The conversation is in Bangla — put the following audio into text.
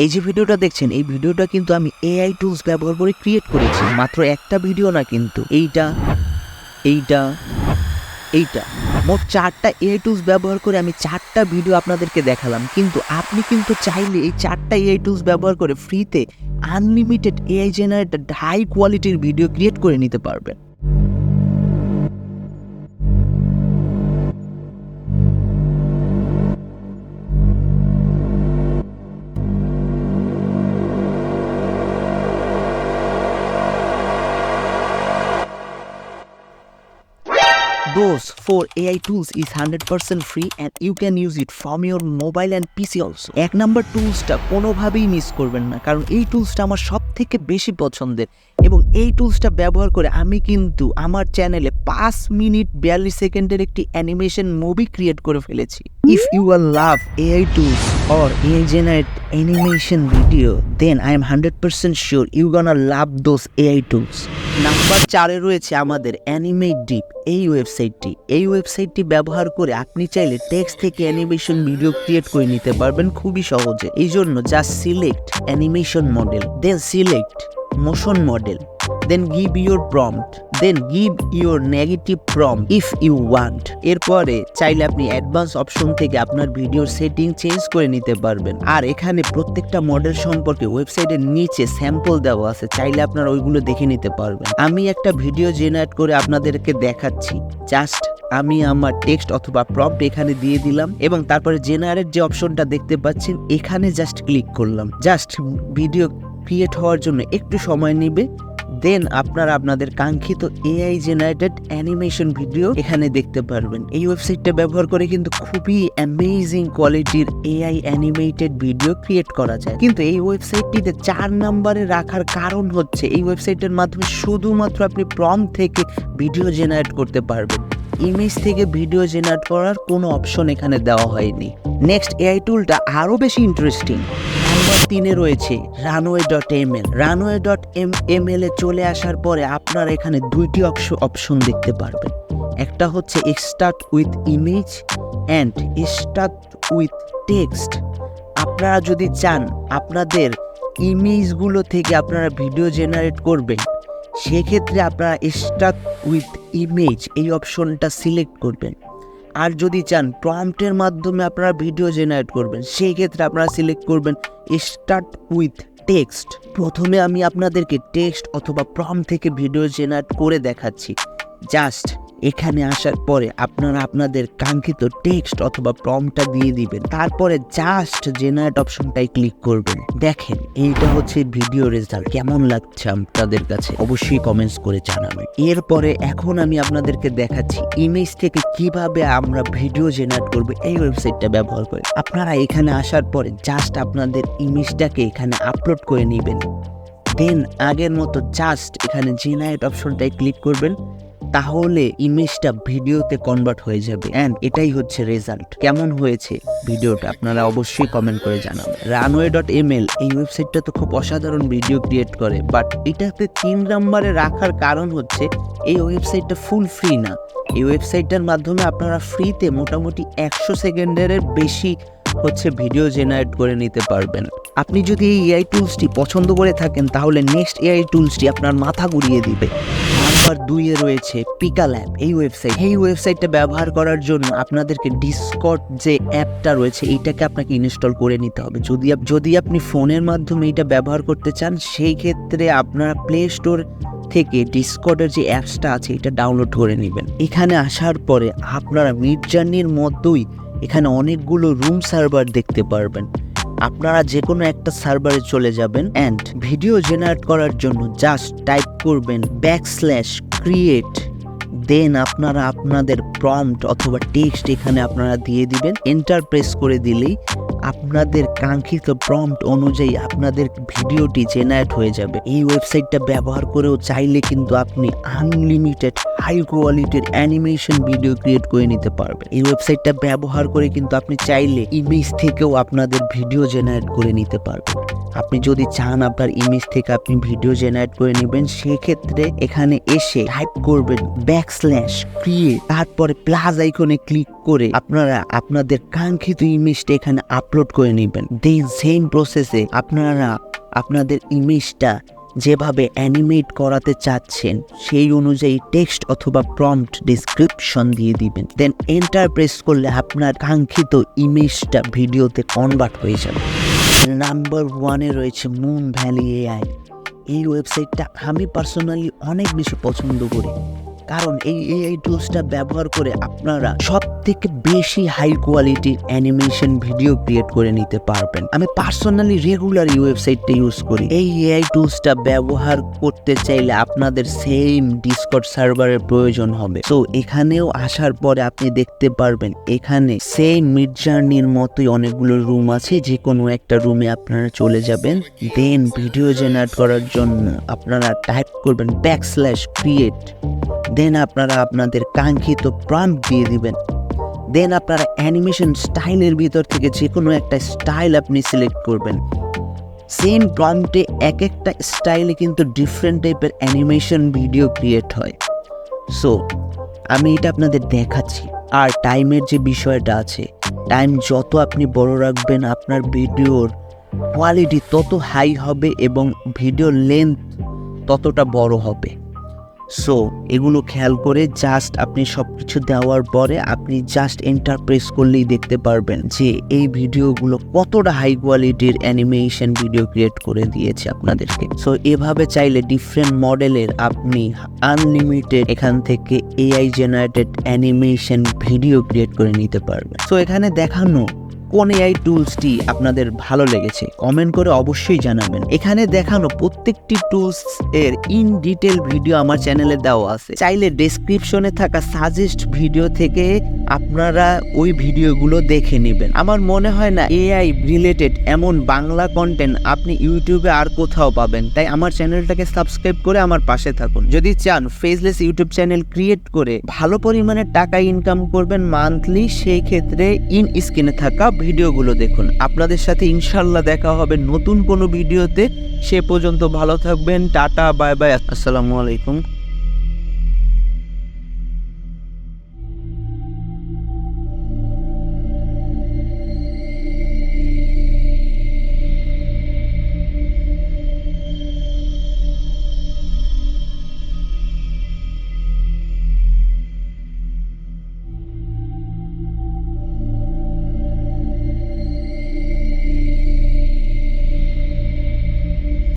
এই যে ভিডিওটা দেখছেন, এই ভিডিওটা কিন্তু আমি এআই টুলস ব্যবহার করে ক্রিয়েট করেছি। মাত্র একটা ভিডিও না, কিন্তু এইটা মোট 4টা এআই টুলস ব্যবহার করে আমি 4টা ভিডিও আপনাদেরকে দেখালাম। কিন্তু আপনি কিন্তু চাইলে এই 4টা এআই টুলস ব্যবহার করে ফ্রিতে আনলিমিটেড এআই জেনারেটেড হাই কোয়ালিটির ভিডিও ক্রিয়েট করে নিতে পারবেন। Those 4 AI tools is 100% free and you can use it from your mobile and PC also. এক নাম্বার টুলসটা কোনোভাবেই মিস করবেন না, কারণ এই টুলসটা আমার সব থেকে বেশি পছন্দের এবং এই টুলসটা ব্যবহার করে আমি কিন্তু আমার চ্যানেলে 5 মিনিট 42 সেকেন্ডের একটি অ্যানিমেশন মুভি ক্রিয়েট করে ফেলেছি। If you love AI tools or AI generate animation video, then I am 100% sure you gonna love those AI tools. Number 4-এ রয়েছে আমাদের Animatediff এই ওয়েবসাইটটি ব্যবহার করে আপনি চাইলে টেক্সট থেকে অ্যানিমেশন ভিডিও ক্রিয়েট করে নিতে পারবেন খুবই সহজে। এই জন্য just select animation model, then select motion model, then give your prompt, then give your negative prompt if you want. এরপরে চাইলে আপনি অ্যাডভান্স অপশন থেকে আপনার ভিডিওর সেটিং চেঞ্জ করে নিতে পারবেন। আর এখানে প্রত্যেকটা মডেল সম্পর্কে ওয়েবসাইটের নিচে স্যাম্পল দেওয়া আছে, চাইলে আপনারা ওইগুলো দেখে নিতে পারবেন। আমি একটা ভিডিও জেনারেট করে আপনাদেরকে দেখাচ্ছি। জাস্ট আমি আমার টেক্সট অথবা প্রম্পট এখানে দিয়ে দিলাম এবং তারপরে জেনারেট যে অপশনটা দেখতে পাচ্ছেন এখানে জাস্ট ক্লিক করলাম। জাস্ট ভিডিও ক্রিয়েট হওয়ার জন্য একটু সময় নেবে, দেন আপনারা আপনাদের কাঙ্ক্ষিত এআই জেনারেটেড অ্যানিমেশন ভিডিও এখানে দেখতে পারবেন। এই ওয়েবসাইটটা ব্যবহার করে কিন্তু খুবই অ্যামেজিং কোয়ালিটির এআই অ্যানিমেটেড ভিডিও ক্রিয়েট করা যায়। কিন্তু এই ওয়েবসাইটটিতে 4 নম্বরে রাখার কারণ হচ্ছে এই ওয়েবসাইটের মাধ্যমে শুধুমাত্র আপনি প্রম্পট থেকে ভিডিও জেনারেট করতে পারবেন, ইমেজ থেকে ভিডিও জেনারেট করার কোনো অপশন এখানে দেওয়া হয়নি। নেক্সট এআই টুলটা আরও বেশি ইন্টারেস্টিং। নাম্বার 3-এ রয়েছে RUNWAY.ML। RUNWAY.ML এ চলে আসার পরে আপনারা এখানে 2টি অপশন দেখতে পারবেন। একটা হচ্ছে start with image and start with text. আপনারা যদি চান আপনাদের ইমেজগুলো থেকে আপনারা ভিডিও জেনারেট করবেন, সেক্ষেত্রে আপনারা স্টার্ট উইথ ইমেজ এই অপশনটা সিলেক্ট করবেন। আর যদি চান প্রম্পটের মাধ্যমে আপনারা ভিডিও জেনারেট করবেন, সেই ক্ষেত্রে আপনারা সিলেক্ট করবেন স্টার্ট উইথ টেক্সট। প্রথমে আমি আপনাদেরকে টেক্সট অথবা প্রম্পট থেকে ভিডিও জেনারেট করে দেখাচ্ছি। জাস্ট এখানে আসার পরে আপনারা আপনাদের কাঙ্ক্ষিত টেক্সট অথবা প্রম্পটটা দিয়ে দিবেন, তারপরে জাস্ট জেনারেট অপশনটাই ক্লিক করবেন। দেখেন এইটা হচ্ছে ভিডিও রেজাল্ট। কেমন লাগছে আপনাদের কাছে অবশ্যই কমেন্টস করে জানাবেন। এরপরে এখন আমি আপনাদেরকে দেখাচ্ছি ইমেজ থেকে কিভাবে আমরা ভিডিও জেনারেট করব এই ওয়েবসাইটটা ব্যবহার করে। আপনারা এখানে আসার পরে জাস্ট আপনাদের ইমেজটাকে এখানে আপলোড করে নেবেন, দেন আগের মতো জাস্ট এখানে জেনারেট অপশনটাই ক্লিক করবেন, তাহলে ইমেজটা ভিডিওতে কনভার্ট হয়ে যাবে। অ্যান্ড এটাই হচ্ছে রেজাল্ট। কেমন হয়েছে ভিডিওটা আপনারা অবশ্যই কমেন্ট করে জানাবেন। RUNWAY.ML এই ওয়েবসাইটটা তো খুব অসাধারণ ভিডিও ক্রিয়েট করে, বাট এটাতে 3 নম্বরে রাখার কারণ হচ্ছে এই ওয়েবসাইটটা ফুল ফ্রি না। এই ওয়েবসাইটটার মাধ্যমে আপনারা ফ্রিতে মোটামুটি 100 সেকেন্ডের বেশি হচ্ছে ভিডিও জেনারেট করে নিতে পারবেন। আপনি যদি এই এআই টুলসটি পছন্দ করে থাকেন তাহলে নেক্সট এআই টুলসটি আপনার মাথা ঘুরিয়ে দিবে। নাম্বার 2-এ রয়েছে পিকা ল্যাব এই ওয়েবসাইটটা ব্যবহার করার জন্য আপনাদেরকে ডিসকর্ড যে অ্যাপটা রয়েছে এইটাকে আপনাকে ইনস্টল করে নিতে হবে। যদি আপনি ফোনের মাধ্যমে এটা ব্যবহার করতে চান, সেই ক্ষেত্রে আপনারা প্লে স্টোর থেকে ডিসকর্ডের যে অ্যাপসটা আছে এটা ডাউনলোড করে নেবেন। এখানে আসার পরে আপনারা মিড জার্নির মতোই এখানে অনেকগুলো রুম সার্ভার দেখতে পারবেন। আপনারা যে কোনো একটা সার্ভারে চলে যাবেন অ্যান্ড ভিডিও জেনারেট করার জন্য জাস্ট টাইপ করবেন \create, দেন আপনারা আপনাদের প্রম্পট অথবা টেক্সট এখানে আপনারা দিয়ে দিবেন। এন্টার প্রেস করে দিলেই আপনাদের কাঙ্ক্ষিত প্রম্পট অনুযায়ী আপনাদের ভিডিওটি জেনারেট হয়ে যাবে। এই ওয়েবসাইটটা ব্যবহার করেও চাইলে কিন্তু আপনি আনলিমিটেড হাই কোয়ালিটির অ্যানিমেশন ভিডিও ক্রিয়েট করে নিতে পারবেন। এই ওয়েবসাইটটা ব্যবহার করে কিন্তু আপনি চাইলে ইমেজ থেকেও আপনাদের ভিডিও জেনারেট করে নিতে পারবেন। আপনি যদি চান আপনার ইমেজ থেকে আপনি ভিডিও জেনারেট করে নেবেন, সেক্ষেত্রে এখানে এসে টাইপ করবেন \create, তারপরে প্লাস আইকনে ক্লিক করে আপনারা আপনাদের কাঙ্ক্ষিত ইমেজটা এখানে আপলোড করে নেবেন। দেন সেম প্রসেসে আপনারা আপনাদের ইমেজটা যেভাবে অ্যানিমেট করাতে চাচ্ছেন সেই অনুযায়ী টেক্সট অথবা প্রম্পট ডেসক্রিপশন দিয়ে দিবেন। দেন এন্টার প্রেস করলে আপনার কাঙ্ক্ষিত ইমেজটা ভিডিওতে কনভার্ট হয়ে যাবে। নাম্বার 1-এ রয়েছে Moonvalley AI। এই ওয়েবসাইটটা আমি পার্সোনালি অনেক বেশি পছন্দ করি, কারণ এই এআই টুলসটা ব্যবহার করে আপনারা সব থেকে বেশি হাই কোয়ালিটির অ্যানিমেশন ভিডিও ক্রিয়েট করে নিতে পারবেন। আমি পার্সোনালি রেগুলার এই ওয়েবসাইটটা ইউজ করি। এই এআই টুলসটা ব্যবহার করতে চাইলে আপনাদের সেম ডিসকর্ড সার্ভারের প্রয়োজন হবে। তো এখানেও আসার পরে আপনি দেখতে পারবেন এখানে সেম মিড জার্নির মতোই অনেকগুলো রুম আছে, যে কোনো একটা রুমে আপনারা চলে যাবেন। দেন ভিডিও জেনারেট করার জন্য আপনারা টাইপ করবেন \create, দেন আপনারা আপনাদের কাঙ্ক্ষিত প্রম্পট দিয়ে দিবেন। দেন আপনারা অ্যানিমেশন স্টাইলের ভিতর থেকে যে কোনো একটা স্টাইল আপনি সিলেক্ট করবেন। সেম প্রম্পটে এক একটা স্টাইলে কিন্তু ডিফারেন্ট টাইপের অ্যানিমেশন ভিডিও ক্রিয়েট হয়। সো আমি এটা আপনাদের দেখাচ্ছি। আর টাইমের যে বিষয়টা আছে, টাইম যত আপনি বড় রাখবেন আপনার ভিডিওর কোয়ালিটি তত হাই হবে এবং ভিডিও লেন্থ ততটা বড় হবে। সো এগুলো খেয়াল করে জাস্ট আপনি সব কিছু দেওয়ার পরে আপনি জাস্ট এন্টার প্রেস করলেই দেখতে পারবেন যে এই ভিডিওগুলো কতটা হাই কোয়ালিটির অ্যানিমেশন ভিডিও ক্রিয়েট করে দিয়েছে আপনাদেরকে। সো এভাবে চাইলে ডিফারেন্ট মডেলের আপনি আনলিমিটেড এখান থেকে AI generated animation video create করে নিতে পারবেন। সো এখানে দেখানো কোন এআই টুলসটি আপনাদের ভালো লেগেছে কমেন্ট করে অবশ্যই জানাবেন। এখানে দেখানো প্রত্যেকটি টুলস এর ইন ডিটেল ভিডিও আমার চ্যানেলে দেওয়া আছে, চাইলে ডেসক্রিপশনে থাকা সাজেস্ট ভিডিও থেকে আপনারা ওই ভিডিওগুলো দেখে নেবেন। আমার মনে হয় না এআই রিলেটেড এমন বাংলা কন্টেন্ট আপনি ইউটিউবে আর কোথাও পাবেন, তাই আমার চ্যানেলটাকে সাবস্ক্রাইব করে আমার পাশে থাকুন। যদি চান ফেসলেস ইউটিউব চ্যানেল ক্রিয়েট করে ভালো পরিমাণে টাকা ইনকাম করবেন মান্থলি, সেই ক্ষেত্রে ইন স্ক্রিনে থাকা ভিডিওগুলো দেখুন। আপনাদের সাথে ইনশাল্লাহ দেখা হবে নতুন কোনো ভিডিওতে। সে পর্যন্ত ভালো থাকবেন। টাটা, বাই বাই, আসসালামু আলাইকুম।